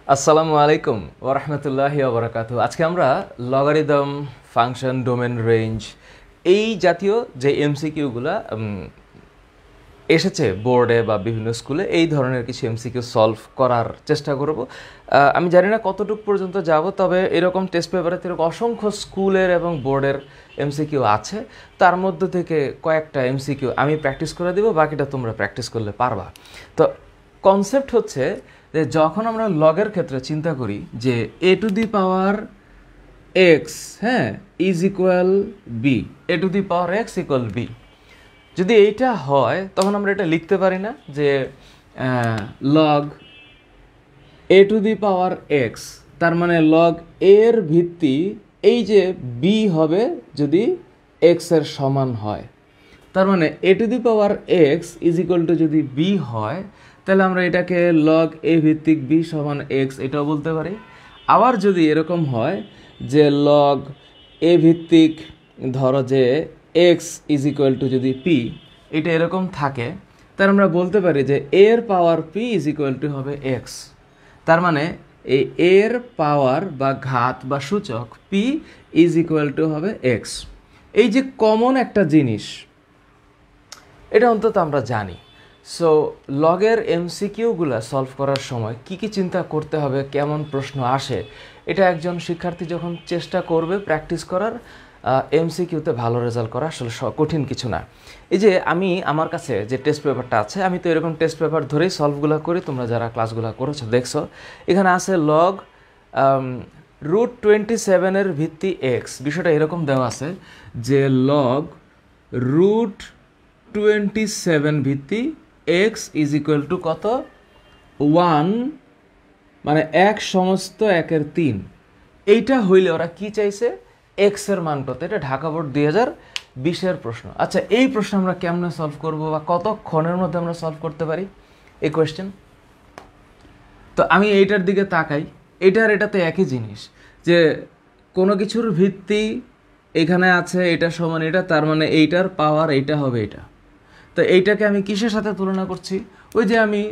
আসসালামু আলাইকুম ওয়া রাহমাতুল্লাহি ওয়া বারাকাতুহু। আজকে আমরা লগারিদম, ফাংশন, ডোমেন, রেঞ্জ এই জাতীয় যে এমসিকিউগুলা এসেছে বোর্ডে বা বিভিন্ন স্কুলে, এই ধরনের কিছু এমসিকিউ সলভ করার চেষ্টা করব। আমি জানি না কতটুকু পর্যন্ত যাব, তবে এরকম টেস্ট পেপারে অসংখ্য স্কুলের এবং বোর্ডের এমসিকিউ আছে। তার মধ্যে থেকে কয়েকটা এমসিকিউ আমি প্র্যাকটিস করে দেবো, বাকিটা তোমরা প্র্যাকটিস করলে পারবা। তো কনসেপ্ট হচ্ছে যে যখন আমরা লগের ক্ষেত্রে চিন্তা করি যে a to the power x is equal b, a to the power x equal b, যদি এইটা হয় তখন আমরা এটা লিখতে পারি না যে log A to the power x, তার মানে লগ এর ভিত্তি এই যে বি হবে যদি এক্স এর সমান হয়। তার মানে a to the power x is equal to যদি বি হয়, তাহলে আমরা এটাকে লগ এ ভিত্তিক বি সমান এক্স এটাও বলতে পারি। আবার যদি এরকম হয় যে লগ এ ভিত্তিক ধরো যে এক্স ইজ ইকুয়াল টু যদি পি, এটা এরকম থাকে, তার আমরা বলতে পারি যে এর পাওয়ার পি ইজ ইকুয়াল টু হবে এক্স। তার মানে এই এর পাওয়ার বা ঘাত বা সূচক পি ইজ ইকুয়াল টু হবে এক্স। এই যে কমন একটা জিনিস, এটা অন্তত আমরা জানি। সো লগের এমসিকিউগুলো সলভ করার সময় কি কি চিন্তা করতে হবে, কেমন প্রশ্ন আসে, এটা একজন শিক্ষার্থী যখন চেষ্টা করবে প্র্যাকটিস করার, এমসিকিউতে ভালো রেজাল্ট করা আসলে কঠিন কিছু না। এই যে আমার কাছে যে টেস্ট পেপারটা আছে, আমি তো এরকম টেস্ট পেপার ধরেই সলভগুলো করি, তোমরা যারা ক্লাসগুলো করেছো দেখছো। এখানে আছে লগ √27 ভিত্তি এক্স। বিষয়টা এরকম দেওয়া আছে যে লগ √27 ভিত্তি এক্স ইজ ইকুয়াল টু কত, 1, মানে 1/3। এইটা হইলে ওরা কি চাইছে, এক্স এর মান কত। এটা ঢাকা বোর্ড 2020-এর প্রশ্ন। আচ্ছা, এই প্রশ্ন আমরা কেমনে সলভ করব বা কতক্ষণের মধ্যে আমরা সলভ করতে পারি এই কোয়েশ্চেন? তো আমি এইটার দিকে তাকাই, এটাতে একই জিনিস, যে কোনো কিছুর ভিত্তি এখানে আছে, এটা সমান এটা, তার মানে এইটার পাওয়ার এইটা হবে এটা। তো এইটাকে আমি কিসের সাথে তুলনা করছি? ওই যে আমি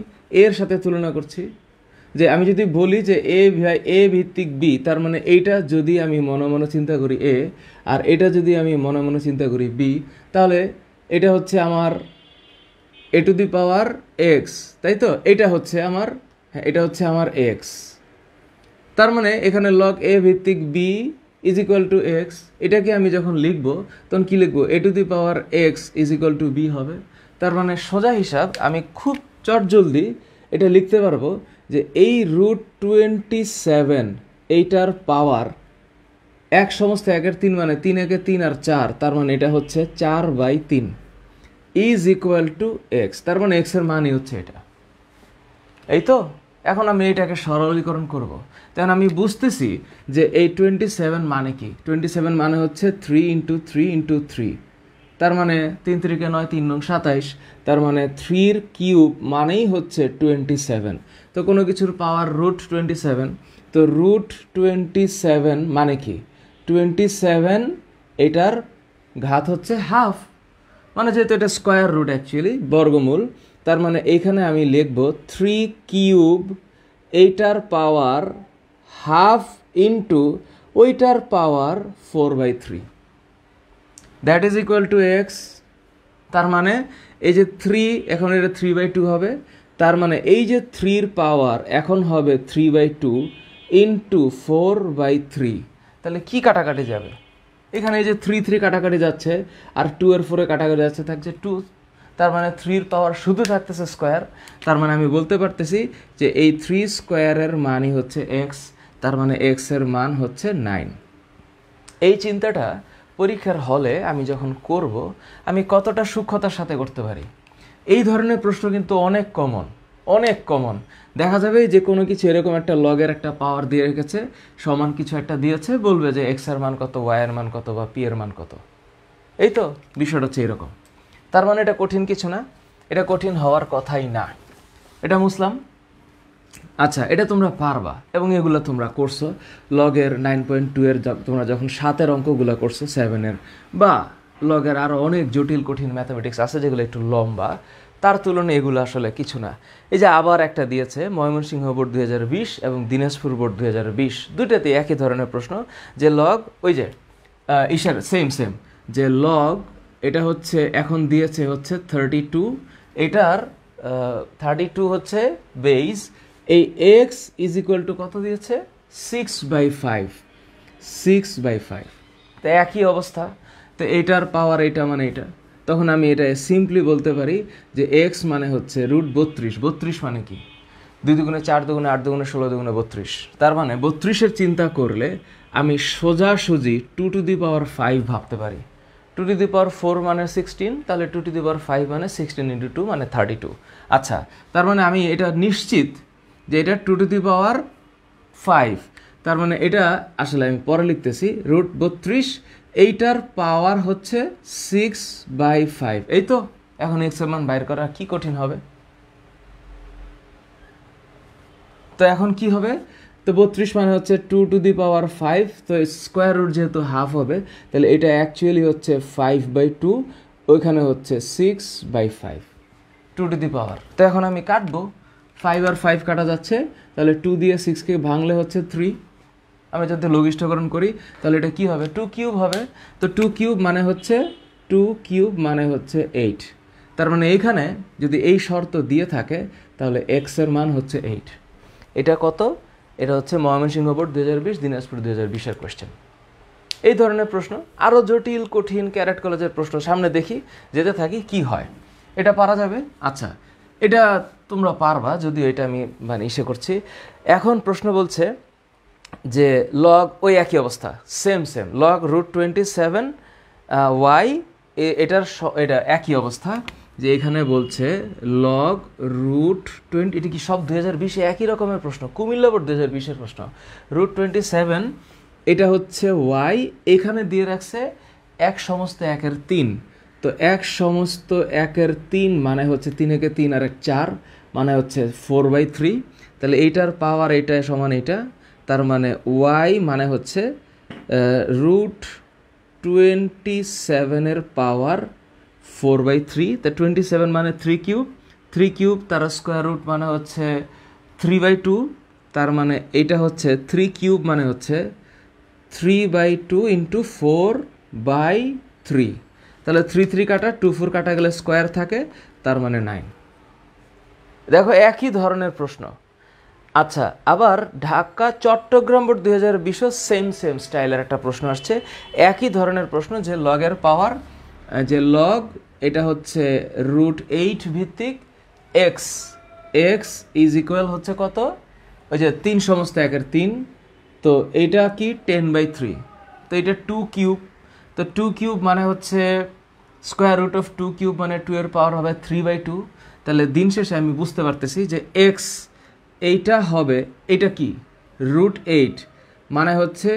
এর সাথে তুলনা করছি। যে আমি যদি বলি যে এ ভিত্তিক বি, তার মানে এইটা যদি আমি মনে মনে চিন্তা করি এ, আর এটা যদি আমি মনে মনে চিন্তা করি বি, তাহলে এটা হচ্ছে আমার এ টু দি পাওয়ার এক্স, তাই তো? এটা হচ্ছে আমার এক্স। তার মানে এখানে লগ এ ভিত্তিক b is equal to x. এটাকে আমি যখন লিখবো তখন কি লিখবো, a to the power x is equal to b হবে। তার মানে সোজা হিসাব আমি খুব চটজলদি এটা লিখতে পারবো যে এই √27 এইটার পাওয়ার 1/3 মানে 3 একে 3 আর 4, তার মানে এটা হচ্ছে 4/3 ইজ ইকুয়াল টু এক্স। তার মানে এক্স এর মানই হচ্ছে এটা, এই তো। এখন আমি এইটাকে সরলীকরণ করব, তখন আমি বুঝতেছি যে এই 27 মানে কি। 27 মানে হচ্ছে 3 × 3 × 3, তার মানে 3 × 3 = 9, 3 × 27, তার মানে 3 এর কিউব মানেই হচ্ছে 27। তো কোনো কিছুর পাওয়ার √27, তো √27 মানে কি, 27 এটার ঘাত হচ্ছে হাফ, মানে যেহেতু এটা স্কোয়ার রুট, অ্যাকচুয়ালি বর্গমূল। তার মানে এইখানে আমি লিখব 3 কিউব এইটার পাওয়ার হাফ ইন্টু ওইটার পাওয়ার 4/3, that is equal to x. তার মানে এই যে 3, এখন এটা 3/2 হবে। তার মানে এই যে 3 পাওয়ার এখন হবে 3/2 ইন্টু 4/3। তাহলে কি কাটাকাটি যাবে? এখানে এই যে 3 কাটাকাটি যাচ্ছে, আর 2 এর 4 কাটাকাটি যাচ্ছে, থাকছে 2। তার মানে 3 পাওয়ার শুধু থাকতেছে স্কোয়ার। তার মানে আমি বলতে পারতেছি যে এই 3 স্কোয়ারের মানই হচ্ছে এক্স। তার মানে এক্স এর মান হচ্ছে 9। এই চিন্তাটা পরীক্ষার হলে আমি যখন করব, আমি কতটা সূক্ষ্মতার সাথে করতে পারি। এই ধরনের প্রশ্ন কিন্তু অনেক কমন। দেখা যাবে যে কোনো কিছু এরকম একটা লগের একটা পাওয়ার দিয়ে রেখেছে, সমান কিছু একটা দিয়েছে, বলবে যে এক্স এর মান কত, ওয়াই এর মান কত, বা পি এর মান কত। এই তো বিষয়টা হচ্ছে এরকম। তার মানে এটা কঠিন কিছু না, এটা কঠিন হওয়ার কথাই না, এটা বুঝলাম। আচ্ছা, এটা তোমরা পারবা, এবং এগুলো তোমরা করছো লগের 9.2 এর, তোমরা যখন 7-এর অঙ্কগুলো করছো, 7-এর, বা লগের আরও অনেক জটিল কঠিন ম্যাথামেটিক্স আছে যেগুলো একটু লম্বা, তার তুলনায় এগুলো আসলে কিছু না। এই যে আবার একটা দিয়েছে ময়মনসিংহ বোর্ড 2020 এবং দিনাজপুর বোর্ড 2020, দুইটাতেই একই ধরনের প্রশ্ন, যে লগ ওই যে ইশার সেম যে লগ এটা হচ্ছে এখন দিয়েছে হচ্ছে 32, এটার 32 হচ্ছে বেস, এই এক্স ইজ ইকুয়াল টু কত দিয়েছে 6/5, 6/5, তো একই অবস্থা। তো এটার পাওয়ার এটা মানে এটা, তখন আমি এটা সিম্পলি বলতে পারি যে এক্স মানে হচ্ছে √32, 32 মানে কি 2 দুগুণে 4 দুগুণে 8 দুগুণে 16 দুগুণে 32, তার মানে 32-এর চিন্তা করলে আমি সোজাসুজি 2⁵ ভাবতে পারি। 2⁴ মানে 16, তাহলে 2⁵ মানে 16 × 2 মানে 32। আচ্ছা, তার মানে আমি এটা নিশ্চিত যে এটা 2⁵, তার মানে এটা আসলে আমি পরে লিখতেছি √32, এইটার পাওয়ার হচ্ছে 6/5। এই তো এখন এক্স এর মান বাইর করা কি কঠিন হবে? তো এখন কি হবে, তো 32 মানে হচ্ছে 2⁵, তো স্কোয়ার রুট যেহেতু হাফ হবে, তাহলে এটা অ্যাকচুয়ালি হচ্ছে 5/2, ওইখানে হচ্ছে 6/5 2⁵। তো এখন আমি কাটবো, 5 আর 5 কাটা যাচ্ছে, তাহলে 2 দিয়ে 6কে ভাঙলে হচ্ছে 3। আমি যদি লঘিষ্ঠকরণ করি তাহলে এটা কি হবে 2³ হবে। তো 2³ মানে হচ্ছে 8, তার মানে এইখানে যদি এই শর্ত দিয়ে থাকে তাহলে এক্স এর মান হচ্ছে 8। এটা কত? এটা হচ্ছে ময়মনসিংহ বোর্ড 2020, দিনাজপুর 2020-এর কোয়েশ্চেন। এই ধরনের প্রশ্ন আরও জটিল কঠিন ক্যারেট কলেজের প্রশ্ন সামনে দেখি, যেতে থাকি কি হয়। এটা পারা যাবে। আচ্ছা, এটা তোমরা পারবা, যদিও এটা আমি মানে ইসে করছি। এখন প্রশ্ন বলছে যে লগ ওই একই অবস্থা, সেম লগ √27 y, এটা একই অবস্থা, যে এখানে বলছে লগ √20, এটা কি সব 2020-এ একই রকমের প্রশ্ন, কুমিল্লা বোর্ড 2020-এর প্রশ্ন। √27 এটা হচ্ছে y, এখানে দিয়ে রাখছে 1/3, তো 1/3 মানে হচ্ছে 3 আর 4 মানে হচ্ছে 4/3, তাহলে এইটার পাওয়ার এইটা সমান এইটা, তার মানে y মানে হচ্ছে √27-এর পাওয়ার 4/3, তা 27 মানে 3³ তার স্কোয়ার রুট মানে হচ্ছে 3/2, তার মানে এইটা হচ্ছে 3³ মানে হচ্ছে 3/2 × 4/3, তাহলে 3 কাটা 2 4 কাটা গেলে স্কোয়ার থাকে, তার মানে 9। দেখো একই ধরনের প্রশ্ন। আচ্ছা, আবার ঢাকা চট্টগ্রাম বোর্ড 2020-ও সেম স্টাইলের একটা প্রশ্ন আসছে, একই ধরনের প্রশ্ন, যে লগের পাওয়ার, যে লগ এটা হচ্ছে √8 ভিত্তিক এক্স ইজ ইকুয়াল হচ্ছে কত, ওই যে 3/3, তো এইটা কি 10/3, তো এটা 2³ তো 2³ মানে হচ্ছে স্কোয়ার রুট অফ 2³ মানে 2 এর পাওয়ার হবে 3/2, তাহলে দিন শেষে আমি বুঝতে পারতেছি যে এক্স এইটা হবে, এটা কি √8 মানে হচ্ছে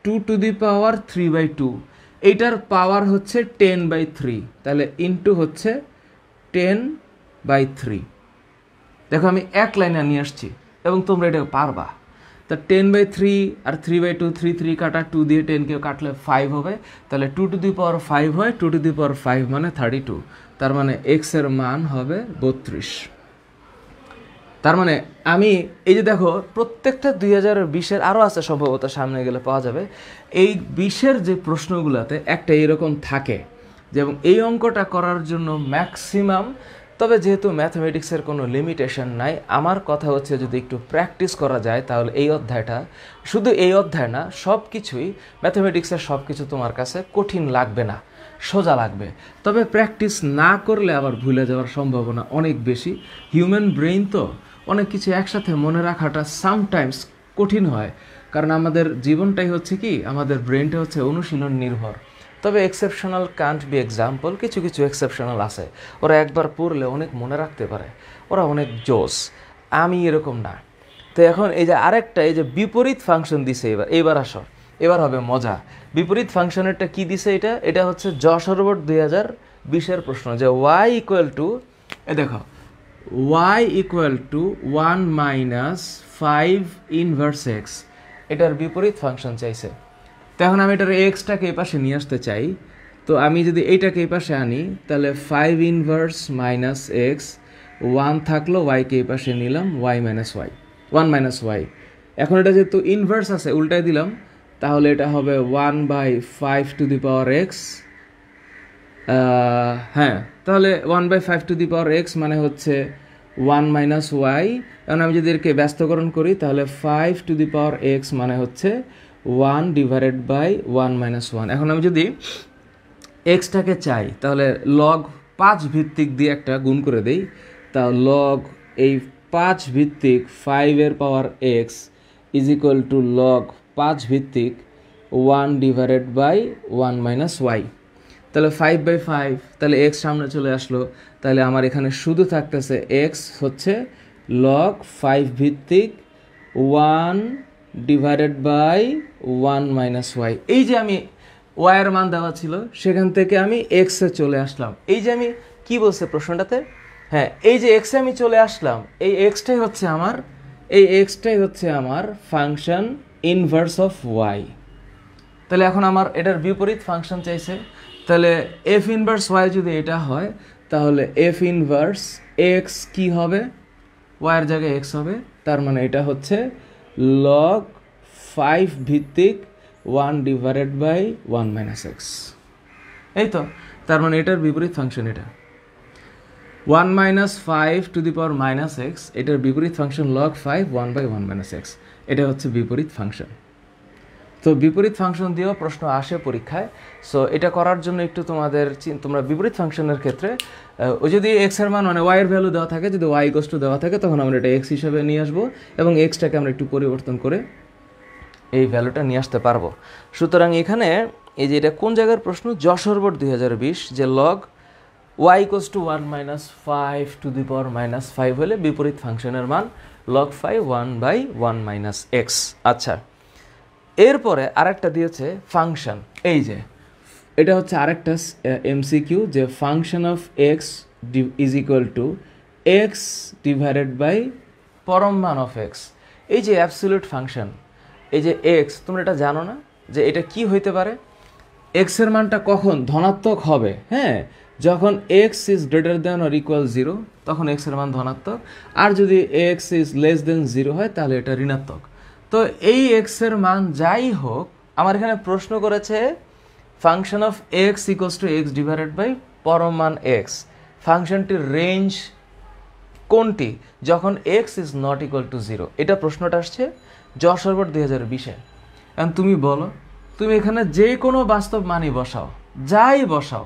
2⁵3/2, এইটার পাওয়ার হচ্ছে 10/3, তাহলে ইন্টু হচ্ছে 10/3। দেখো আমি এক লাইনে নিয়ে আসছি এবং তোমরা এটা পারবা। তা 10/3 আর 3/2, 3 কাটা 2 দিয়ে 10কে কাটলে 5 হবে, তাহলে 2⁵ হয়, 2⁵ মানে 32, তার মানে এক্স এর মান হবে 32। তার মানে আমি এই যে দেখো প্রত্যেকটা 2020-এর আরও আছে, সম্ভবত সামনে গেলে পাওয়া যাবে, এই 20-এর যে প্রশ্নগুলোতে একটা এরকম থাকে, যেমন এই অঙ্কটা করার জন্য ম্যাক্সিমাম, তবে যেহেতু ম্যাথমেটিক্সের কোনো লিমিটেশন নাই, আমার কথা হচ্ছে যদি একটু প্র্যাকটিস করা যায় তাহলে এই অধ্যায়টা, শুধু এই অধ্যায় না, সব কিছুই ম্যাথমেটিক্সের সব কিছু তোমার কাছে কঠিন লাগবে না, সোজা লাগবে। তবে প্র্যাকটিস না করলে আবার ভুলে যাওয়ার সম্ভাবনা অনেক বেশি। হিউম্যান ব্রেইন তো, অনেক কিছু একসাথে মনে রাখাটা সামটাইমস কঠিন হয়, কারণ আমাদের জীবনটাই হচ্ছে কি, আমাদের ব্রেনটা হচ্ছে অনুশীলন নির্ভর। তবে এক্সেপশনাল কান্ট বি এক্সাম্পল, কিছু এক্সেপশনাল আছে, ওরা একবার পড়লে অনেক মনে রাখতে পারে, ওরা অনেক জোস, আমি এরকম না। তো এখন এই যে আরেকটা, এই যে বিপরীত ফাংশন দিছে, এবার হবে মজা। বিপরীত ফাংশনেরটা কি দিছে, এটা হচ্ছে যশোর বোর্ড 2020-এর প্রশ্ন, যে y ইকুয়াল টু, দেখো y equal to 1 - 5 inverse x, এটার বিপরীত ফাংশন চাইছে। তো এখন আমি এটার এক্সটাকে এই পাশে নিয়ে আসতে চাই, তো আমি যদি এইটাকে এই পাশে আনি তাহলে 5 ইনভার্স মাইনাস এক্স, 1 থাকলো, ওয়াইকে এই পাশে নিলাম, Y minus Y, 1 minus Y. এখন এটা যেহেতু ইনভার্স আছে উল্টাই দিলাম, তাহলে এটা হবে 1/5 টু দি পাওয়ার এক্স। হ্যাঁ, তাহলে 1/5 টু দি পাওয়ার এক্স মানে হচ্ছে 1 মাইনাস ওয়াই। এখন আমি যদি এরকে ব্যস্তকরণ করি তাহলে 5 টু দি পাওয়ার এক্স মানে হচ্ছে 1 ডিভাইডেড বাই 1 মাইনাস 1। এখন আমি যদি এক্সটাকে চাই তাহলে লগ 5 ভিত্তিক দিয়ে একটা গুণ করে দেই, তা লগ এই 5 ভিত্তিক 5 power x is equal to log 5 ভিত্তিক 1 ডিভাইডেড বাই 1 মাইনাস ওয়াই। তাহলে 5/5, তাহলে এক্স সামনে চলে আসলো, তাহলে আমার এখানে শুধু থাকতেছে এক্স হচ্ছে লগ 5 ভিত্তিক 1 ডিভাইডেড বাই 1 মাইনাস ওয়াই। এই যে আমি ওয়াইয়ের মান দেওয়া ছিল সেখান থেকে আমি এক্সে চলে আসলাম। এই যে আমি কি বলছে প্রশ্নটাতে, হ্যাঁ এই যে এক্সে আমি চলে আসলাম, এই এক্সটাই হচ্ছে আমার ফাংশন ইনভার্স অফ ওয়াই। তাহলে এখন আমার এটার বিপরীত ফাংশন চাইছে, তাহলে এফ ইনভার্স ওয়াই যদি এটা হয় তাহলে এফ ইনভার্স এক্স কি হবে, ওয়াইয়ের জায়গায় এক্স হবে, তার মানে এটা হচ্ছে লগ 5 ভিত্তিক 1 ডিভাইডেড বাই 1 মাইনাস এক্স। এই তো, তার মানে এটার বিপরীত ফাংশন এটা 1 minus 5 to the power minus x, এটার বিপরীত ফাংশন লগ 5 1/1 মাইনাস এক্স, এটা হচ্ছে বিপরীত ফাংশন। তো বিপরীত ফাংশন দিয়েও প্রশ্ন আসে পরীক্ষায়। সো এটা করার জন্য একটু তোমরা বিপরীত ফাংশনের ক্ষেত্রে ও যদি এক্স এর মান মানে ওয়াই এর ভ্যালু দেওয়া থাকে, যদি ওয়াই ইকুয়াল টু দেওয়া থাকে তখন আমরা এটা এক্স হিসাবে নিয়ে আসবো এবং এক্সটাকে আমরা একটু পরিবর্তন করে এই ভ্যালুটা নিয়ে আসতে পারবো। সুতরাং এখানে এই যে এটা কোন জায়গার প্রশ্ন, যশোর বোর্ড 2020, যে log Y equal to 1 minus 5 to the power minus 5 হলে বিপরীত ফাংশনের মান লগ 5 1/1 মাইনাস এক্স। আচ্ছা, এরপরে আরেকটা দিয়েছে ফাংশন, এই যে এটা হচ্ছে আরেকটা এমসিকিউ, যে function of X is equal to X divided by পরম মান অফ এক্স। এই যে অ্যাবসলিউট ফাংশন, এই যে এক্স, তোমরা এটা জানো না যে এটা কি হইতে পারে, এক্স এর মানটা কখন ধনাত্মক হবে, হ্যাঁ যখন X is greater than or equal 0 তখন এক্স এর মান ধনাত্মক, আর যদি এক্স ইজ লেস দেন 0 হয় তাহলে এটা ঋণাত্মক। তো এই এক্স এর মান যাই হোক, আমার এখানে প্রশ্ন করেছে function of X equals to X divided by পরম মান এক্স, ফাংশনটির রেঞ্জ কোনটি যখন X is not equal to 0, এটা প্রশ্নটা আসছে যশোর বোর্ড 2020-এ। এখন তুমি বলো, তুমি এখানে যে কোনো বাস্তব মানই বসাও, যাই বসাও,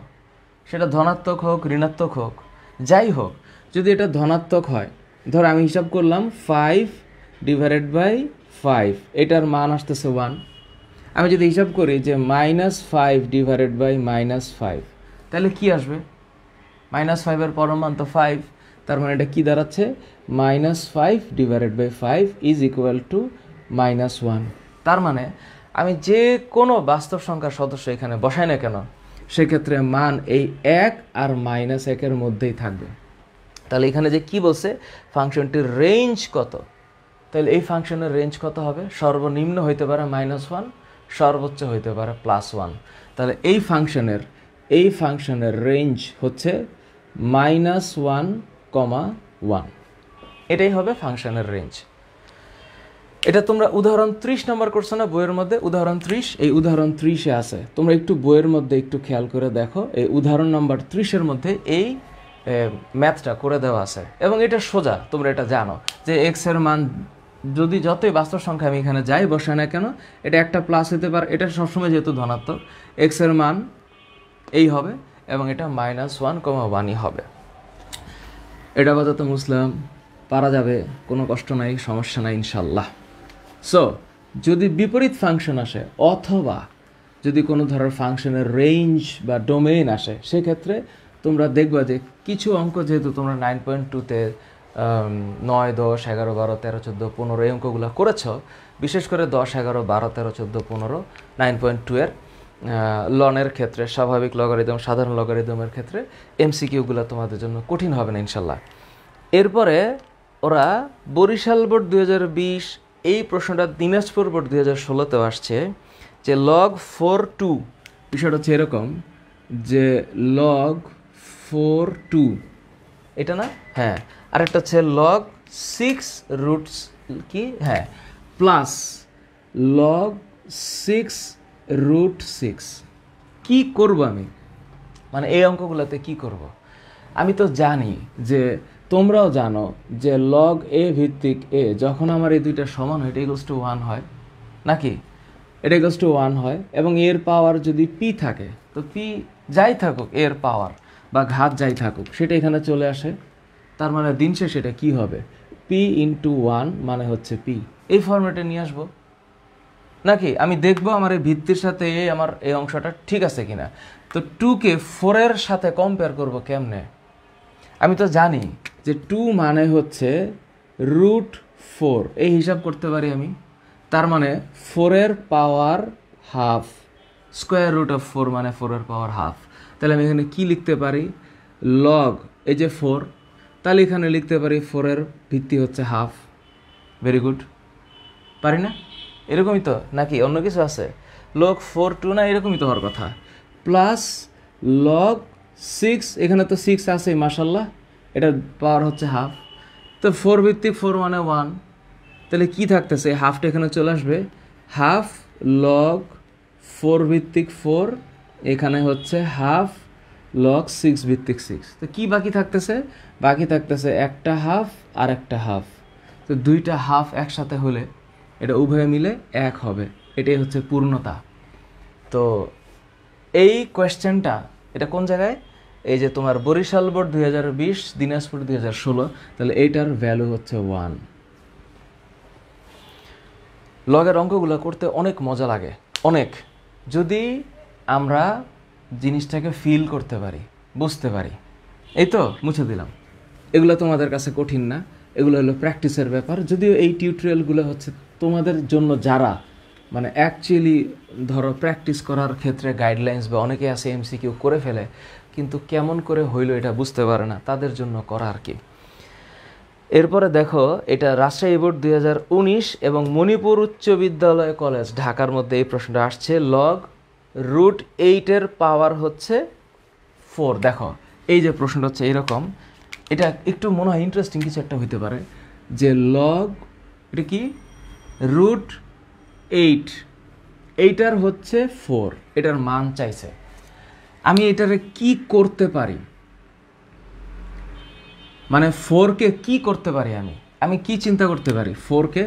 সেটা ধনাত্মক হোক ঋণাত্মক হোক যাই হোক, যদি এটা ধনাত্মক হয়, ধর আমি হিসাব করলাম 5 ডিভাইডেড বাই 5, এটার মান আসতেছে 1। আমি যদি হিসাব করি যে -5 ডিভাইডেড বাই -5, তাহলে কি আসবে, -5 এর পরম মান তো 5, তার মানে এটা কি দাঁড়াচ্ছে, -5 divided by 5 is equal to -1। তার মানে আমি যে কোনো বাস্তব সংখ্যার সদস্য এখানে বসাই না কেন, সেক্ষেত্রে মান এই 1 আর -1 এর মধ্যেই থাকবে। তাহলে এখানে যে কি বলছে ফাংশনটির রেঞ্জ কত, তাহলে এই ফাংশনের রেঞ্জ কত হবে, সর্বনিম্ন হইতে পারে -1, সর্বোচ্চ হইতে পারে +1। তাহলে এই ফাংশনের রেঞ্জ হচ্ছে -1,1, এটাই হবে ফাংশনের রেঞ্জ। এটা তোমরা উদাহরণ 30 নম্বর করছো না বইয়ের মধ্যে, উদাহরণ 30, এই উদাহরণ 30-এ আছে, তোমরা একটু বইয়ের মধ্যে একটু খেয়াল করে দেখো, এই উদাহরণ নাম্বার 30-এর মধ্যে এই ম্যাথটা করে দেওয়া আছে এবং এটা সোজা, তোমরা এটা জানো যে এক্স এর মান যদি যতই বাস্তব সংখ্যা আমি এখানে যাই বসাই না কেন, এটা একটা প্লাস হতে পারে, এটা সবসময় যেহেতু ধনাত্মক, এক্স এর মান এই হবে এবং এটা -1,1ই হবে। এটা আপাতত মুসলাম, পারা যাবে, কোনো কষ্ট নাই, সমস্যা নাই ইনশাল্লাহ। সো যদি বিপরীত ফাংশন আসে অথবা যদি কোনো ধরনের ফাংশনের রেঞ্জ বা ডোমেইন আসে, সেক্ষেত্রে তোমরা দেখবা যে কিছু অঙ্ক যেহেতু তোমরা 9.2-তে 9, 10, 11, 12, 13, 14, 15 এই অঙ্কগুলো করেছ, বিশেষ করে 10, 11, 12, 13, 14, 15 9.2-এর লনের ক্ষেত্রে, স্বাভাবিক লগারিদম, সাধারণ লগারিদমের ক্ষেত্রে এমসিকিউগুলো তোমাদের জন্য কঠিন হবে না ইনশাল্লাহ। এরপরে ওরা বরিশাল বোর্ড 2020, এই প্রশ্নটা দিনাজপুর বোর্ড 2016-তেও আসছে, যে log 4/2, বিষয়টা হচ্ছে এরকম, যে লগ 4 2 এটা না, হ্যাঁ, আরেকটা হচ্ছে লগ 6 কি, হ্যাঁ, প্লাস লগ 6 কি করব আমি, মানে এই অঙ্কগুলোতে কি করব? আমি তো জানি যে তোমরাও জানো যে লগ এ ভিত্তিক এ যখন আমার এই দুইটা সমান হয় এটা ইকুয়ালস টু 1 হয় নাকি, এটা ইকুয়ালস টু 1 হয়, এবং এর পাওয়ার যদি পি থাকে তো পি যাই থাকুক, এর পাওয়ার বা ঘাত যাই থাকুক সেটা এখানে চলে আসে। তার মানে দিন শেষে এটা কী হবে, পি ইন্টু 1 মানে হচ্ছে পি। এই ফর্মেটে নিয়ে আসবো নাকি, আমি দেখবো আমার এই ভিত্তির সাথে আমার এই অংশটা ঠিক আছে কিনা। তো 2কে 4-এর সাথে কম্পেয়ার করব কেমনে? আমি তো জানি যে 2 মানে হচ্ছে √4, এই হিসাব করতে পারি আমি। তার মানে 4-এর power half, square root of 4 মানে 4-এর পাওয়ার হাফ। তাহলে আমি এখানে কি লিখতে পারি, লগ এই যে 4, তাহলে এখানে লিখতে পারি 4-এর ভিত্তি হচ্ছে হাফ। ভেরি গুড, পারি না? এরকমই তো নাকি অন্য কিছু আছে? লগ 4 2 না, এরকমই তো হওয়ার কথা। প্লাস লগ 6, এখানে তো 6 আছেই মাশাল্লাহ, এটার পাওয়ার হচ্ছে হাফ। তো 4 ভিত্তিক 4 মানে 1, তাহলে কি থাকতেছে, হাফটা এখানে চলে আসবে, হাফ লগ 4 ভিত্তিক 4, এখানে হচ্ছে হাফ লগ 6 ভিত্তিক 6। তো কি বাকি থাকতেছে, বাকি থাকতেছে একটা হাফ আর একটা হাফ। তো দুইটা হাফ একসাথে হলে এটা উভয়ে মিলে 1 হবে, এটাই হচ্ছে পূর্ণতা। তো এই কোয়েশ্চেনটা এটা কোন জায়গায়, এই যে তোমার বরিশাল বোর্ড 2020, দিনাজপুর 2016, তাহলে এইটার ভ্যালু হচ্ছে 1। লগের অঙ্কগুলো করতে অনেক মজা লাগে, অনেক, যদি আমরা জিনিসটাকে ফিল করতে পারি, বুঝতে পারি। এই তো মুছে দিলাম, এগুলো তোমাদের কাছে কঠিন না, এগুলো হলো প্র্যাকটিসের ব্যাপার। যদিও এই টিউটোরিয়ালগুলো হচ্ছে তোমাদের জন্য যারা মানে অ্যাকচুয়ালি ধরো প্র্যাকটিস করার ক্ষেত্রে গাইডলাইন্স বা অনেকে আছে এমসিকিউ করে ফেলে কিন্তু কেমন করে হইলো এটা বুঝতে পারে না, তাদের জন্য করা আর কি। এরপরে দেখো, এটা রাজশাহী বোর্ড 2019 এবং মণিপুর উচ্চ বিদ্যালয় কলেজ ঢাকার মধ্যে এই প্রশ্নটা আসছে, লগ √8-এর পাওয়ার হচ্ছে 4। দেখো এই যে প্রশ্নটা হচ্ছে এইরকম, এটা একটু মনে হয় ইন্টারেস্টিং কিছু একটা হইতে পারে যে লগ, এটা কি √8, এইটার হচ্ছে 4, এটার মান চাইছে। আমি এটারে কি করতে পারি, মানে 4কে কি করতে পারি, আমি কি চিন্তা করতে পারি, 4কে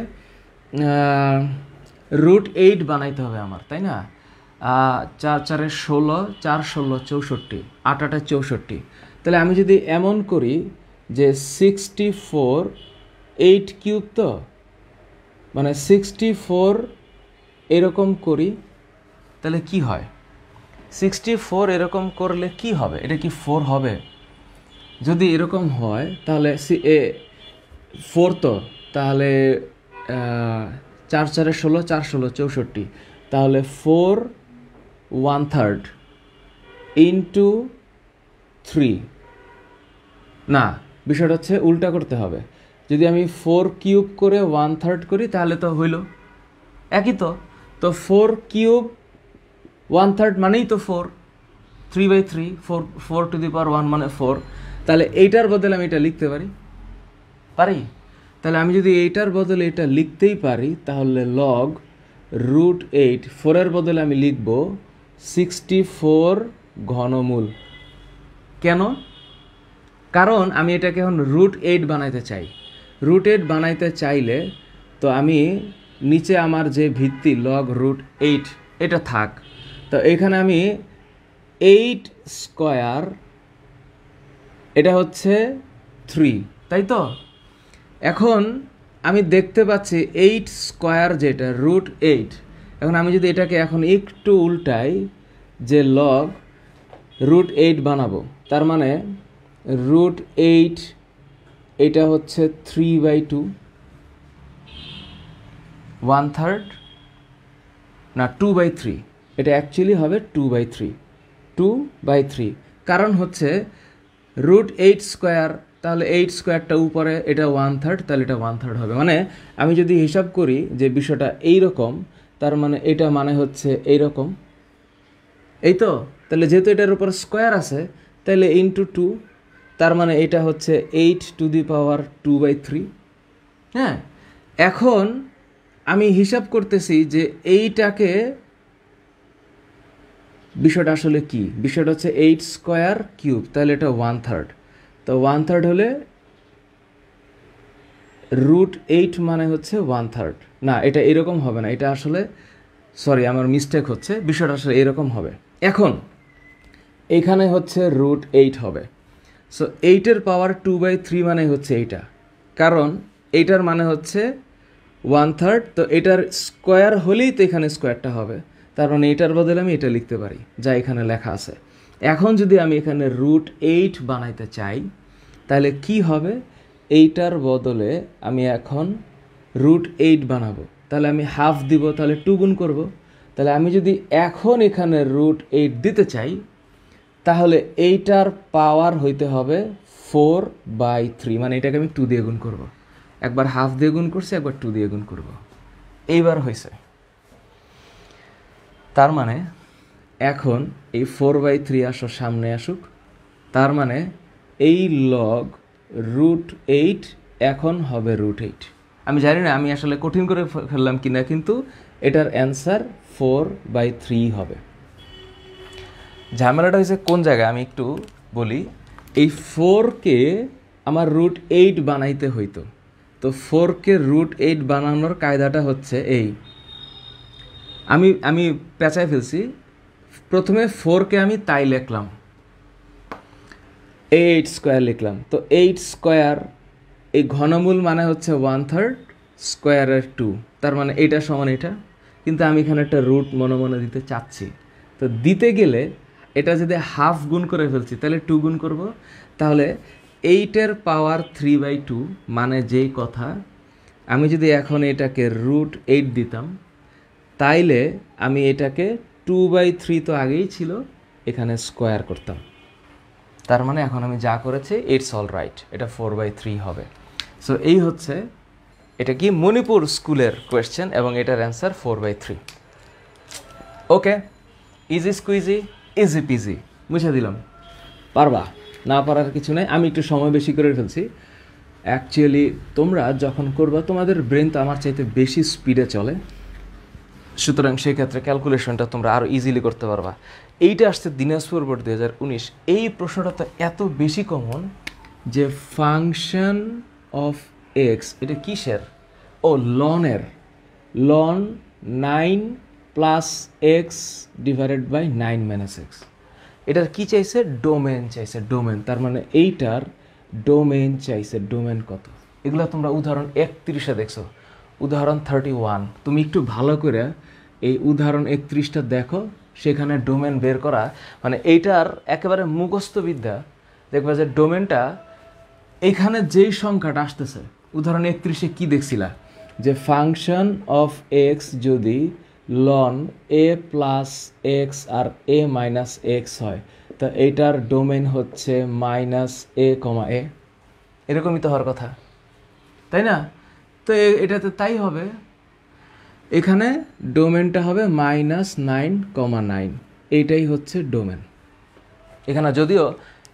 √8 বানাইতে হবে আমার, তাই না? 4 4 16, 4 16 64, 8 8 64। তাহলে আমি যদি এমন করি যে 64 8 কিউব, তো মানে 64 এরকম করি, তাহলে কি হয়, 64 এরকম করলে কি হবে, এটা কি 4 হবে? যদি এরকম হয় তাহলে 4 তো, তাহলে 4 4 16, 4 16 64, তাহলে 4 1/3 ইন্টু 3, না বিষয়টা হচ্ছে উল্টা করতে হবে। যদি আমি 4 কিউব করে 1/3 করি তাহলে তো হইল একই, তো 4 কিউব 1/3 মানেই তো 4, 3/3, 4 টু দি পাওয়ার 1 মানে 4। তাহলে এইটার বদলে আমি এটা লিখতে পারি। তাহলে আমি যদি এইটার বদলে এটা লিখতেই পারি তাহলে লগ √8, 4-এর বদলে আমি লিখব 64 ঘনমূল। কেন? কারণ আমি এটাকে এখন √8 বানাইতে চাই। √8 বানাইতে চাইলে তো আমি নিচে আমার যে ভিত্তি লগ √8 এটা থাক, তো এখানে আমি 8 স্কোয়ার, এটা হচ্ছে 3, তাই তো? এখন আমি দেখতে পাচ্ছি 8 স্কোয়ার যেটা √8, এখন আমি যদি এটাকে এখন একটু উল্টাই যে লগ √8 বানাবো, তার মানে √8 এটা হচ্ছে 3/2, 1/3 না 2/3, এটা অ্যাকচুয়ালি হবে 2/3, কারণ হচ্ছে √8 স্কোয়ার, তাহলে 8 স্কোয়ারটা উপরে, এটা 1/3, তাহলে এটা 1/3 হবে। মানে আমি যদি হিসাব করি যে বিষয়টা এইরকম, তার মানে এটা মানে হচ্ছে এইরকম, এই তো। তাহলে যেহেতু এটার উপর স্কোয়ার আছে তাহলে ইন্টু 2, তার মানে এটা হচ্ছে 8⁻²/3। হ্যাঁ, এখন আমি হিসাব করতেছি যে এইটাকে, বিষয়টা আসলে কি, বিষয়টা হচ্ছে 8² তাহলে এটা 1/3, তো 1/3 হলে √8 মানে হচ্ছে 1/3। না, এটা এরকম হবে না, এটা আসলে সরি আমার মিস্টেক হচ্ছে, বিষয়টা আসলে এরকম হবে। এখন এখানে হচ্ছে √8 হবে, সো 8⁻²/3 মানে হচ্ছে এইটা, কারণ এইটার মানে হচ্ছে 1/3, তো এটার স্কোয়ার হলেই তো এখানে স্কোয়ারটা হবে, তার মানে এটার বদলে আমি এটা লিখতে পারি যা এখানে লেখা আছে। এখন যদি আমি এখানে √8 বানাইতে চাই তাহলে কি হবে, এইটার বদলে আমি এখন √8 বানাবো, তাহলে আমি হাফ দিব, তাহলে 2 গুণ করব। তাহলে আমি যদি এখন এখানে √8 দিতে চাই তাহলে এইটার পাওয়ার হইতে হবে 4/3, মানে এটাকে আমি 2 দিয়ে গুণ করব। একবার হাফ দিয়ে গুণ করছি, একবার 2 দিয়ে গুণ করব, এইবার হয়েছে। তার মানে এখন এই 4/3 সামনে আসুক, তার মানে এই লগ √8 এখন হবে √8। আমি জানি না আমি আসলে কঠিন করে ফেললাম কিনা, কিন্তু এটার অ্যান্সার 4/3 হবে। ঝামেলাটা হয়েছে কোন জায়গায় আমি একটু বলি। এই 4কে আমার √8 বানাইতে হইতো, তো 4কে √8 বানানোর কায়দাটা হচ্ছে এই, আমি পেঁচায় ফেলছি। প্রথমে 4কে আমি তাই লিখলাম, 8² লিখলাম, তো 8², এই ঘনমূল মানে হচ্ছে 1/3 স্কোয়ারের 2, তার মানে এটা সমান এটা, কিন্তু আমি এখানে একটা রুট মনে মনে দিতে চাচ্ছি, তো দিতে গেলে এটা যদি হাফ গুণ করে ফেলছি তাহলে 2 গুণ করব, তাহলে 8⁻³ মানে যেই কথা, আমি যদি এখন এটাকে √8 দিতাম তাইলে আমি এটাকে 2/3 তো আগেই ছিল, এখানে স্কোয়ার করতাম, তার মানে এখন আমি যা করেছি ইটস অল রাইট, এটা 4/3 হবে। সো এই হচ্ছে, এটা কি মণিপুর স্কুলের কোয়েশ্চেন এবং এটার অ্যান্সার 4/3। ওকে, ইজি স্কুইজি, ইজি পিজি, মুছে দিলাম, পারবা, না পারার কিছু নেই। আমি একটু সময় বেশি করে ফেলছি। অ্যাকচুয়ালি তোমরা যখন করবা তোমাদের ব্রেন তো আমার চাইতে বেশি স্পিডে চলে, সুতরাং সেক্ষেত্রে ক্যালকুলেশনটা তোমরা আরও ইজিলি করতে পারবা। এইটা আসছে দিনাজপুর বোর্ড 2019। এই প্রশ্নটা তো এত বেশি কমন যে ফাংশন অফ এক্স, এটা কিসের, ও লনের, লন 9 + x / 9 - x, এটার কি চাইছে, ডোমেন চাইছে, ডোমেন, তার মানে এইটার ডোমেন চাইছে, ডোমেন কত। এগুলো তোমরা উদাহরণ 31-এ দেখছো, উদাহরণ 31, তুমি একটু ভালো করে এই উদাহরণ 31টা দেখো, সেখানে ডোমেন বের করা মানে এইটার একেবারে মুখস্থ বিদ্যা। দেখবা যে ডোমেনটা এইখানে যেই সংখ্যাটা আসতেছে, উদাহরণ 31-এ কি দেখছিলা, যে ফাংশন অফ এক্স যদি লন a + x আর a - x হয়, তা এইটার ডোমেন হচ্ছে -a, এরকমই তো হওয়ার কথা, তাই না? তো এটাতে তাই হবে, এখানে ডোমেনটা হবে -9,9, এইটাই হচ্ছে ডোমেন। এখানে যদিও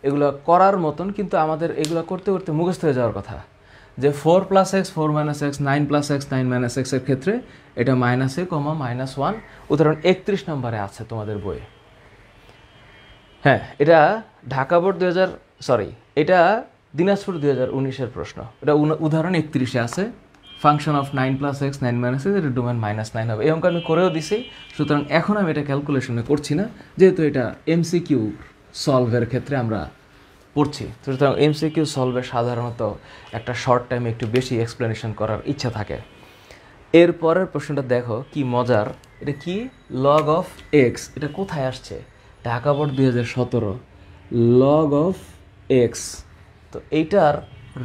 এগুলো করার মতন, কিন্তু আমাদের এগুলো করতে করতে মুখস্থ হয়ে যাওয়ার কথা, যে 4 + x 4 - x, 9 + x 9 - x এর ক্ষেত্রে এটা -a, -1, উদাহরণ 31 নম্বরে আছে তোমাদের বইয়ে। হ্যাঁ, এটা ঢাকা বোর্ড এটা দিনাজপুর 2019-এর প্রশ্ন, এটা উদাহরণ 31-এ আছে। ফাংশন অফ 9 + x 9 - x, এর ডোমেন -9 হবে। এই অঙ্ক আমি করেও দিছি, সুতরাং এখন আমি এটা ক্যালকুলেশনে করছি না, যেহেতু এটা এমসিকিউ সলভের ক্ষেত্রে আমরা পড়ছি, সুতরাং এমসিকিউ সলভে সাধারণত একটা শর্ট টাইমে একটু বেশি এক্সপ্লেনেশন করার ইচ্ছা থাকে। এর পরের প্রশ্নটা দেখো কি মজার, এটা কি, লগ অফ এক্স, এটা কোথায় আসছে, Dhaka board 2017, log of x. তো এইটার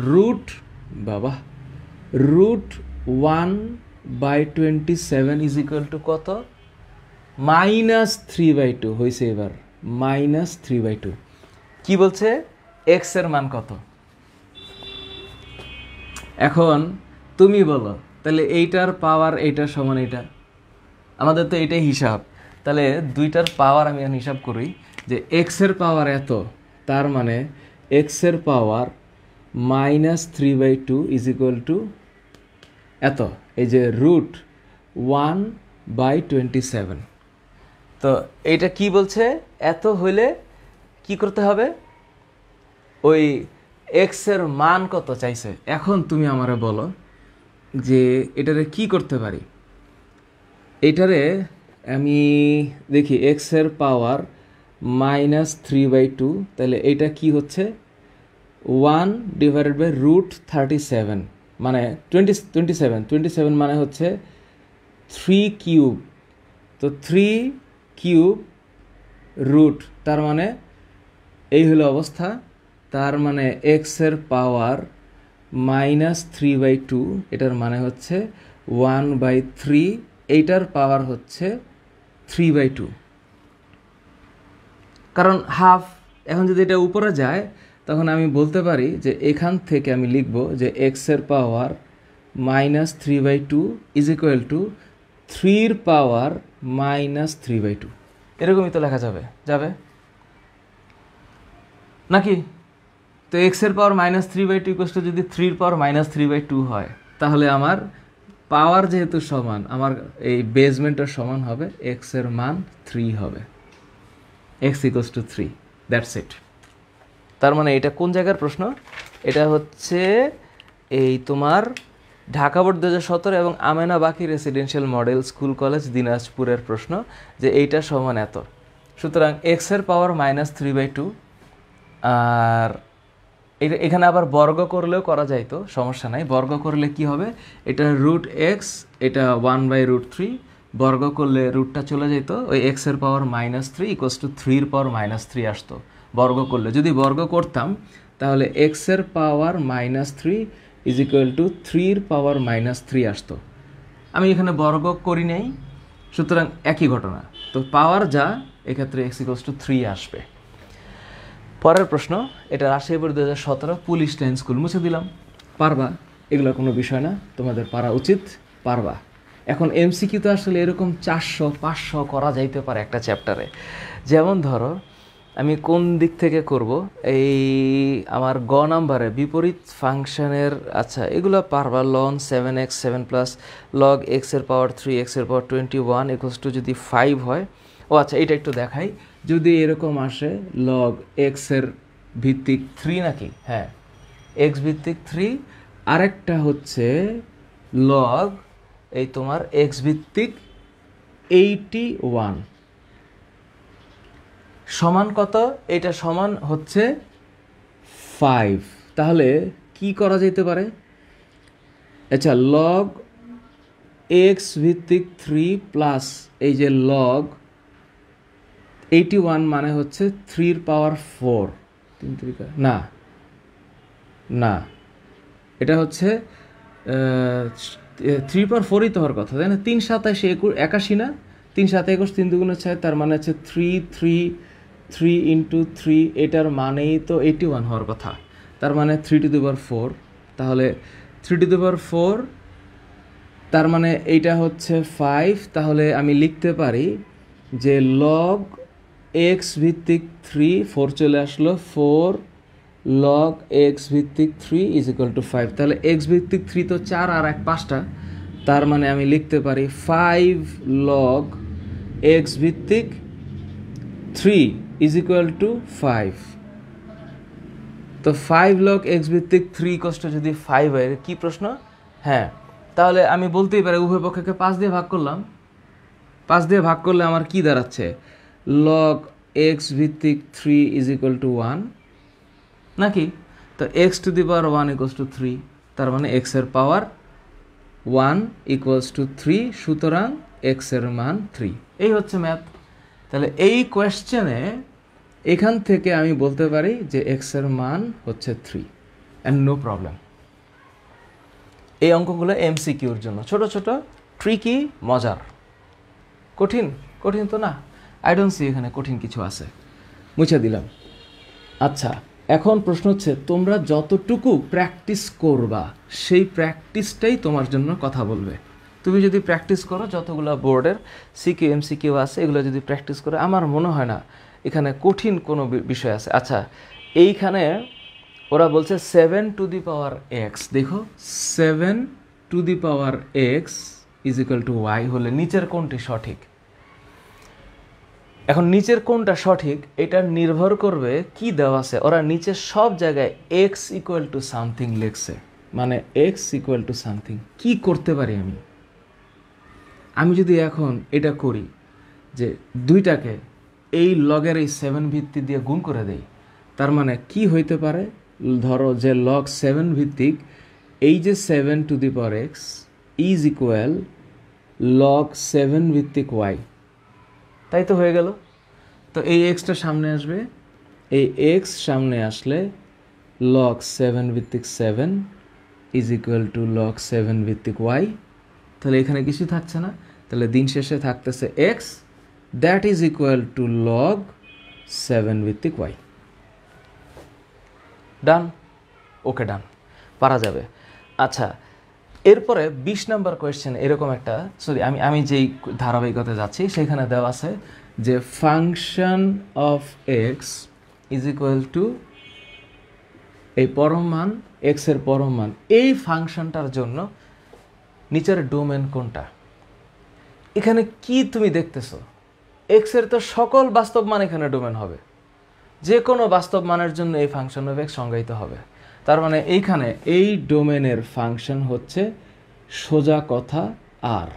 √1/27 = কত, -3/2 হয়েছে। এবার -3/2 কি বলছে, এক্স এর মান কত। এখন তুমি বলো, তাহলে এইটার পাওয়ার এইটার সমান এইটা, আমাদের তো এইটাই হিসাব, তাহলে দুইটার পাওয়ার আমি এখন হিসাব করি, যে এক্সের পাওয়ার এত, তার মানে এক্সের পাওয়ার -3/2 ইজ ইকুয়াল টু এত, এই যে √1/27। তো এইটা কি বলছে, এত হইলে কি করতে হবে, ওই এক্সের মান কত চাইছে। এখন তুমি আমারে বলো যে এটারে কি করতে পারি। এটারে আমি দেখি এক্সের পাওয়ার -3/2, তাহলে এটা কি হচ্ছে 1/√37, মানে 27 মানে হচ্ছে 3 কিউব। তো 3 কিউব রুট, তার মানে এই হলো অবস্থা। তার মানে এক্সের পাওয়ার -3/2, এটার মানে হচ্ছে 1/3, এইটার পাওয়ার হচ্ছে 3/2, কারণ হাফ। এখন যদি এটা উপরে যায় তখন আমি বলতে পারি যে এখান থেকে আমি লিখব যে এক্সের পাওয়ার -3/2 ইজ ইকুয়াল টু 3 পাওয়ার -3/2। এরকমই তো লেখা যাবে নাকি? তো এক্সের পাওয়ার -3/2 ইকুয়াল টু যদি 3 পাওয়ার -3/2 হয়, তাহলে আমার পাওয়ার যেহেতু সমান, আমার এই বেসমেন্টের সমান হবে, এক্সের মান 3 হবে, x equal to 3, that's it. তার মানে এটা কোন জায়গার প্রশ্ন? এটা হচ্ছে এই তোমার ঢাকা বোর্ড 2017 এবং আমেনা বাকি রেসিডেন্সিয়াল মডেল স্কুল কলেজ দিনাজপুরের প্রশ্ন, যে এইটা সমান এত। সুতরাং এক্সের পাওয়ার -3/2, আর এখানে আবার বর্গ করলেও করা যায়, তো সমস্যা নাই। বর্গ করলে কি হবে, এটা √x, এটা 1/√3, বর্গ করলে রুটটা চলে যেত, ওই এক্সের পাওয়ার -3 ইকুয়ালস টু 3 পাওয়ার -3 আসতো বর্গ করলে। যদি বর্গ করতাম তাহলে এক্সের পাওয়ার -3 ইজ ইকুয়াল টু 3 পাওয়ার -3 আসতো। আমি এখানে বর্গ করি নাই, সুতরাং একই ঘটনা। তো পাওয়ার যা, এক্ষেত্রে x ইকুয়ালস টু 3 আসবে। পরের প্রশ্ন, এটা Rajshahi board 2017 police line school, মুছে দিলাম। পারবা, এগুলো কোনো বিষয় না, তোমাদের পারা উচিত, পারবা। এখন এমসিকিউ তো আসলে এরকম 400-500 করা যাইতে পারে একটা চ্যাপ্টারে। যেমন ধরো আমি কোন দিক থেকে করব, এই আমার গ নাম্বারে বিপরীত ফাংশনের, আচ্ছা এগুলো পারবা। লন 7x 7+ লগ এক্সের পাওয়ার 3 এক্সের পাওয়ার 21 ইকুয়ালস টু যদি 5 হয়, ও আচ্ছা এইটা একটু দেখাই। যদি এরকম আসে লগ এক্সের ভিত্তিক 3 নাকি, হ্যাঁ এক্স ভিত্তিক 3, আরেকটা হচ্ছে লগ এই তোমার এক্স ভিত্তিক 81 সমান কত, এটা সমান হচ্ছে 5। তাহলে কি করা যেতে পারে, আচ্ছা লগ এক্স ভিত্তিক 3 প্লাস এই যে লগ 81 মানে হচ্ছে 3 পাওয়ার 4, না না এটা হচ্ছে 3 পাওয়ার 4ই তো হওয়ার কথা, তাই না? 3 7 81 না, 3 7 21 3 2 6, তার মানে হচ্ছে 3 ইন্টু 3, এটার মানেই তো 81 হওয়ার কথা। তার মানে 3⁴, তাহলে 3⁴, তার মানে এইটা হচ্ছে 5। তাহলে আমি লিখতে পারি যে লগ এক্স ভিত্তিক 3, 4 চলে আসলো, 4 লগ এক্স ভিত্তিক 3 ইজ ইকুয়াল টু 5। তাহলে এক্স ভিত্তিক 3 তো 4 আর 1 5টা, তার মানে আমি লিখতে পারি 5 লগ এক্স ভিত্তিক 3 ইজ ইকুয়াল টু 5। তো 5 লগ এক্স ভিত্তিক 3 কষ্ট যদি 5 হয়, কি প্রশ্ন? হ্যাঁ, তাহলে আমি বলতেই পারি উভয় পক্ষকে 5 দিয়ে ভাগ করলাম। 5 দিয়ে ভাগ করলে আমার কি দাঁড়াচ্ছে, লগ এক্স ভিত্তিক 3 ইজ ইকুয়াল টু 1 নাকি? তো x two the power 1 equals to 3, তার মানে এক্সের পাওয়ার 1 ইকুয়ালস টু 3, সুতরাং এক্সের মান 3। এই হচ্ছে ম্যাথ। তাহলে এই কোয়েশ্চেনে এখান থেকে আমি বলতে পারি যে এক্সের মান হচ্ছে 3 অ্যান্ড নো প্রবলেম। এই অঙ্কগুলো এমসিকিউর জন্য, ছোট ছোট ট্রিকি, মজার। কঠিন তো না, আই ডোন্ট সি এখানে কঠিন কিছু আছে, মুছে দিলাম। আচ্ছা, এখন প্রশ্ন হচ্ছে তোমরা যতটুকু প্র্যাকটিস করবা সেই প্র্যাকটিসটাই তোমার জন্য কথা বলবে। তুমি যদি প্র্যাকটিস করো, যতগুলো বোর্ডের সিকিউ এমসিকিউ আছে এগুলো যদি প্র্যাকটিস করো, আমার মনে হয় না এখানে কঠিন কোনো বিষয় আছে? আচ্ছা, এইখানে ওরা বলছে 7 টু দি পাওয়ার এক্স। দেখো 7 to the power x is equal to Y হলে নিচের কোনটি সঠিক? এখন নিচের কোনটা সঠিক এটা নির্ভর করবে কি দেওয়া আছে। ওরা নিচের সব জায়গায় এক্স ইকুয়াল টু সামথিং লিখছে, মানে এক্স ইকুয়াল টু সামথিং। কি করতে পারি আমি যদি এখন এটা করি যে দুইটাকে এই লগের এই 7 ভিত্তি দিয়ে গুণ করে দেই, তার মানে কি হইতে পারে? ধরো যে লগ 7 ভিত্তিক এই যে 7 to the power x is equal log 7 ভিত্তিক ওয়াই, তাই তো হয়ে গেল। তো এই এক্সটা সামনে আসবে, এই এক্স সামনে আসলে লগ 7 ভিত্তিক 7 ইজ ইকুয়াল টু লগ 7 ভিত্তিক ওয়াই। তাহলে এখানে কিছু থাকছে না, তাহলে দিন শেষে থাকতেছে x that is equal to log 7 ভিত্তিক ওয়াই। ডান, ওকে ডান, পারা যাবে। আচ্ছা, এরপরে 20 নম্বর কোয়েশ্চেন এরকম একটা, সরি আমি যেই ধারাবাহিকতা যাচ্ছি সেখানে দেওয়া আছে যে function of X is equal two এই পরম মান, এক্স এর পরম মান, এই ফাংশনটার জন্য নিচের ডোমেন কোনটা? এখানে কি তুমি দেখতেছো? এক্স এর তো সকল বাস্তব মান এখানে ডোমেন হবে, যে কোনো বাস্তব মানের জন্য এই ফাংশন অফ এক্স সংজ্ঞায়িত হবে। তার মানে এইখানে এই ডোমেনের ফাংশন হচ্ছে সোজা কথা আর,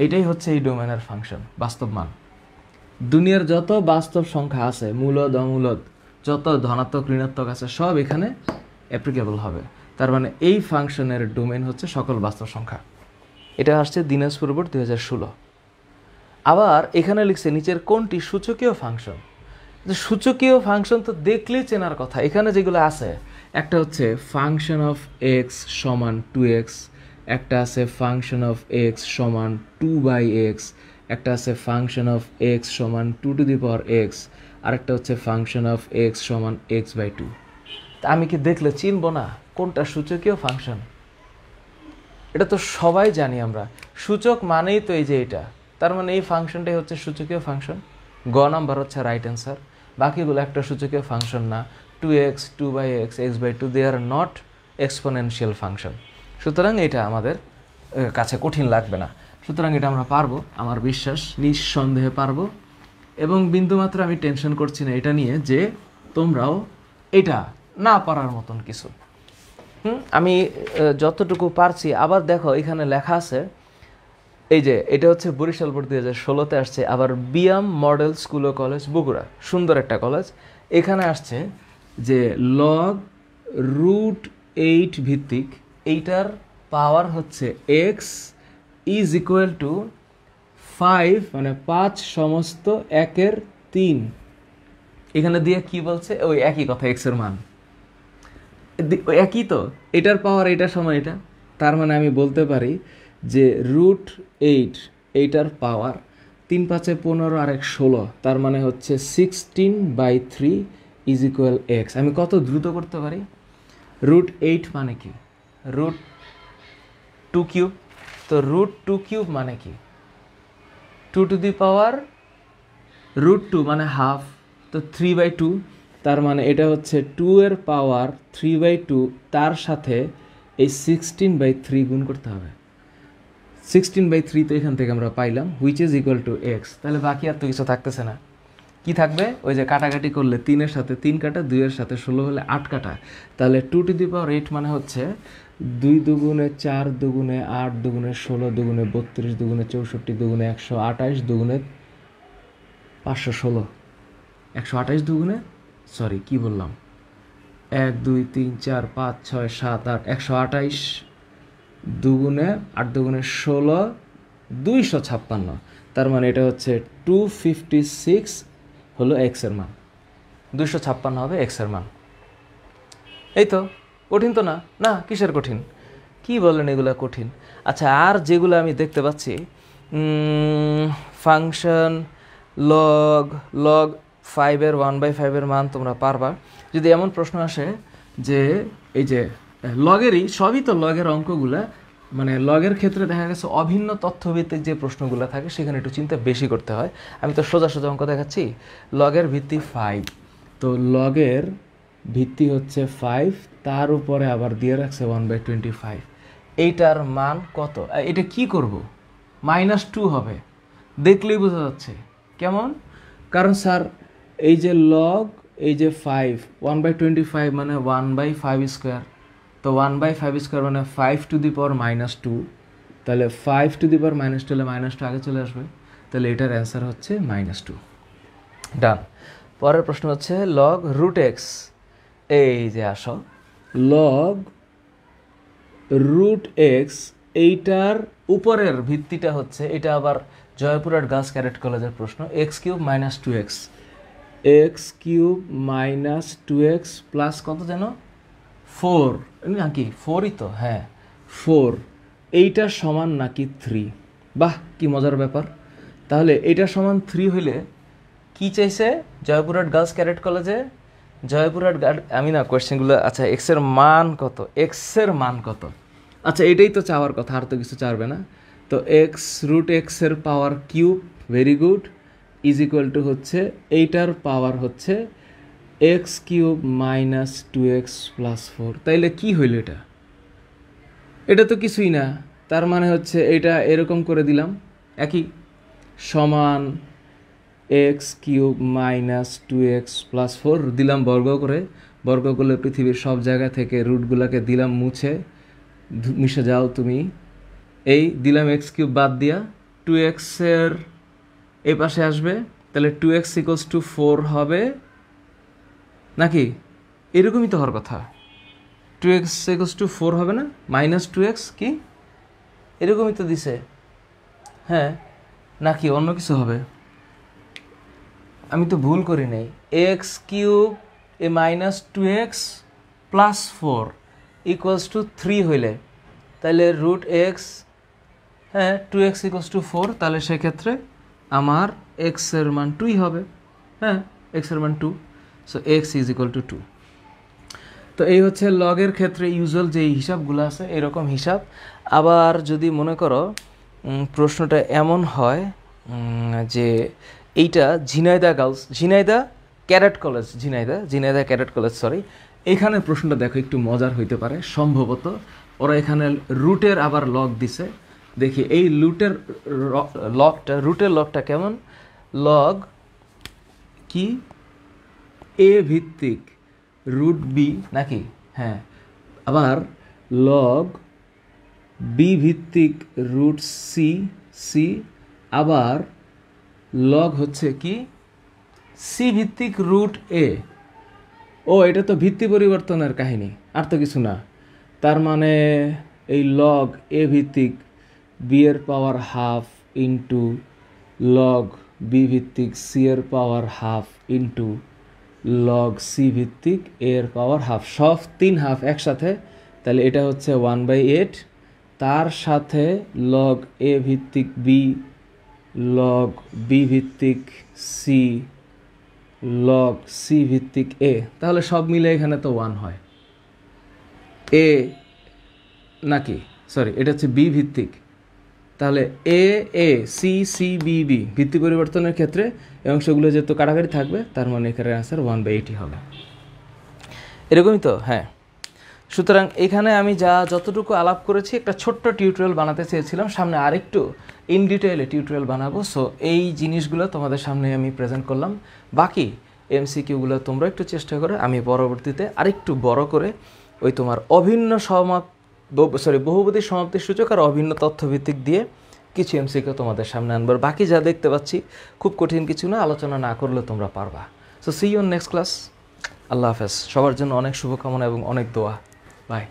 এটাই হচ্ছে এই ডোমেনের ফাংশন, বাস্তব মান। দুনিয়ার যত বাস্তব সংখ্যা আছে, মূলদ অমূলদ যত ধনাত্মক ঋণাত্মক আছে সব এখানে অ্যাপ্লিকেবল হবে। তার মানে এই ফাংশনের ডোমেন হচ্ছে সকল বাস্তব সংখ্যা। এটা আসছে দিনাজপুর বোর্ড 2016। আবার এখানে লিখছে নিচের কোনটি সূচকীয় ফাংশন? সূচকীয় ফাংশন তো দেখলেই চেনার কথা। এখানে যেগুলো আছে একটা হচ্ছে ফাংশন অফ এক্স সমান 2x, একটা আছে ফাংশন অফ এক্স সমান 2/x, একটা আছে ফাংশন অফ এক্স সমান 2 টু দি পাওয়ার এক্স, আরেকটা হচ্ছে ফাংশন অফ এক্স সমান x/2। তা আমি কি দেখলে চিনব না কোনটা সূচকীয় ফাংশন? এটা তো সবাই জানি আমরা, সূচক মানেই তো এই যে এটা, তার মানে এই ফাংশনটাই হচ্ছে সূচকীয় ফাংশন। গ নাম্বার হচ্ছে রাইট অ্যান্সার। বাকিগুলো একটা সূচকীয় ফাংশন না, 2x, 2/x, x/2 they are not exponential function. সুতরাং এটা আমাদের কাছে কঠিন লাগবে না, সুতরাং এটা আমরা পারবো, আমার বিশ্বাস নিঃসন্দেহে পারবো। এবং বিন্দুমাত্র আমি টেনশন করছি না এটা নিয়ে যে তোমরাও এটা না পারার মতন কিছু। আমি যতটুকু পারছি। আবার দেখো এখানে লেখা আছে, এই যে এটা হচ্ছে বরিশাল বোর্ড 2016-তে আসছে, আবার বিএম মডেল স্কুল ও কলেজ বগুড়া, সুন্দর একটা কলেজ। এখানে আসছে যে লগ √8 ভিত্তিক এইটার পাওয়ার হচ্ছে এক্স ইজ ইকুয়াল টু 5, মানে 5 সমস্ত 1/3। এখানে দিয়ে কি বলছে? ওই একই কথা, এক্স এর মান একই তো, এটার পাওয়ার এটা সমান এটা। তার মানে আমি বলতে পারি যে √8 এইটার পাওয়ার 3 5 15 আর 1 16, তার মানে হচ্ছে 16/3 ইজ ইকুয়াল এক্স। আমি কত দ্রুত করতে পারি? √8 মানে কি? √2³ তো √2³ মানে কি? 2 টু দি পাওয়ার √2 মানে হাফ, তো 3/2, তার মানে এটা হচ্ছে 2 এর পাওয়ার 3/2, তার সাথে এই 16/3 গুণ করতে হবে। 16/3 তো এখান থেকে আমরা পাইলাম, which is equal to x. তাহলে বাকি আর তো কিছু থাকতেছে না। কি থাকবে? ওই যে কাটাকাটি করলে 3 এর সাথে 3 কাটা, 2 এর সাথে 16 হলে 8 কাটা। তাহলে 2 টু দি পাওয়ার 8 মানে হচ্ছে 2 দুগুণে 4 দুগুণে 8 দুগুণে 16 দুগুণে 32 দুগুণে 64 দুগুণে 128 দুগুণে 516, 128 দুগুণে, সরি কি বললাম, 1 2 3 4 5 6 7 8, 128 দুগুণে 8 দুগুণে 16, 256। তার মানে এটা হচ্ছে 256 হলো এক্স এর মান, 256 হবে এক্স এর মান। এই তো, কঠিন তো না? না, কিসের কঠিন? কি বলেন এগুলা কঠিন? আচ্ছা, আর যেগুলো আমি দেখতে পাচ্ছি, ফাংশন লগ 5-এর 1/5 এর মান তোমরা পারবা। যদি এমন প্রশ্ন আসে যে এই যে লগেরই, সবই তো লগের অঙ্কগুলা, মানে লগের ক্ষেত্রে দেখা গেছে অভিন্ন তথ্যভিত্তিক যে প্রশ্নগুলো থাকে সেখানে একটু চিন্তা বেশি করতে হয়। আমি তো সোজা সোজা অঙ্ক দেখাচ্ছি। লগের ভিত্তি 5, তো লগের ভিত্তি হচ্ছে 5, তার উপরে আবার দিয়ে রাখছে 1/25। এইটার মান কত? এটা কি করব? -2 হবে, দেখলেই বোঝা যাচ্ছে। কেমন? কারণ স্যার এই যে লগ, এই যে 5, 1/25 মানে 1/5², তো 1/5² মানে 5⁻² তাহলে 5⁻² হলে -2 আগে চলে আসবে, তাহলে এটার অ্যান্সার হচ্ছে -2। ডান। পরের প্রশ্ন হচ্ছে লগ রুট এক্স। এই যে আসো, লগ রুট এক্স, এইটার উপরের ভিত্তিটা হচ্ছে, এটা আবার জয়পুরহাট গার্লস ক্যাডেট কলেজের প্রশ্ন, x³ - 2x, x³ - 2x plus কত যেন 4 নাকি 4ই তো, হ্যাঁ 4, এইটা সমান নাকি 3। বাহ, কি মজার ব্যাপার। তাহলে এইটা সমান 3 হইলে কি চাইছে জয়পুরহাট গার্লস ক্যাডেট কলেজে? জয়পুরহাট আমি না কোয়েশ্চেনগুলো, আচ্ছা এক্সের মান কত, এক্সের মান কত, আচ্ছা এটাই তো চাওয়ার কথা, আর তো কিছু চাইবে না। তো √x এর power cube, very good, is equal two হচ্ছে এইটার পাওয়ার হচ্ছে x³ - 2x + 4। তাইলে কি হইল এটা? এটা তো কিছুই না, তার মানে হচ্ছে এটা এরকম করে দিলাম, একই সমান x³ - 2x + 4 দিলাম বর্গ করে, বর্গ করলে পৃথিবীর সব জায়গা থেকে রুটগুলোকে দিলাম মুছে, মিশে যাও তুমি। এই দিলাম x³ বাদ দিয়া, 2x এর এই পাশে আসবে, তাহলে 2x = 4 হবে নাকি? এরকমই তো হওয়ার কথা, 2x = 4 হবে না? -2x কি এরকমই তো দিছে, হ্যাঁ নাকি অন্য কিছু হবে? আমি তো ভুল করি নাই। x³ - 2x + 4 = 3 হইলে তাহলে √x, হ্যাঁ 2x = 4, তাহলে সেক্ষেত্রে আমার x এর মান 2ই হবে, হ্যাঁ x এর মান 2, সো x = 2। তো এই হচ্ছে লগের ক্ষেত্রে ইউজুয়াল যে হিসাবগুলো আছে, এরকম হিসাব। আবার যদি মনে করো প্রশ্নটা এমন হয় যে এইটা ঝিনাইদা ক্যাডেট কলেজ, সরি, এখানে প্রশ্নটা দেখো একটু মজার হইতে পারে সম্ভবত। ওরা এখানে রুটের আবার লগ দিছে, দেখি এই রুটের লগটা কেমন। লগ কি এ ভিত্তিক √b নাকি, হ্যাঁ, আবার লগ বি ভিত্তিক √c, আবার লগ হচ্ছে কি সি ভিত্তিক √a। ও, এটা তো ভিত্তি পরিবর্তনের কাহিনী, আর তো কিছু না। তার মানে এই লগ এ ভিত্তিক বি এর power half into log B ভিত্তিক সি এর power half into log C ভিত্তিক এ এর পাওয়ার হাফ, সব 3 হাফ একসাথে, তাহলে এটা হচ্ছে 1/8। তার সাথে লগ এ ভিত্তিক বি, লগ বি ভিত্তিক সি, লগ সি ভিত্তিক এ, তাহলে সব মিলে এখানে তো 1 হয়। এ নাকি, সরি, এটা হচ্ছে বি ভিত্তিক, তাহলে এ সি বি ভিত্তি পরিবর্তনের ক্ষেত্রে এই অংশগুলো যেহেতু কাটাকাটি থাকবে, তার মানে এখানে আনসার 1/8 হবে। এরকমই তো, হ্যাঁ। সুতরাং এখানে আমি যতটুকু আলাপ করেছি একটা ছোট্ট টিউটোরিয়াল বানাতে চেয়েছিলাম, সামনে আরেকটু ইন ডিটেইলে টিউটোরিয়াল বানাবো। সো এই জিনিসগুলো তোমাদের সামনে আমি প্রেজেন্ট করলাম। বাকি MCQগুলো তোমরা একটু চেষ্টা করে, আমি পরবর্তীতে আরেকটু বড় করে ওই তোমার বহুপদী সমাপ্তির সূচক আর অভিন্ন তথ্যভিত্তিক দিয়ে কিছু MCQ তোমাদের সামনে আনবো। বাকি যা দেখতে পাচ্ছি খুব কঠিন কিছু না, আলোচনা না করলে তোমরা পারবা। So see you on next class. আল্লাহ হাফেজ। সবার জন্য অনেক শুভকামনা এবং অনেক দোয়া। বাই।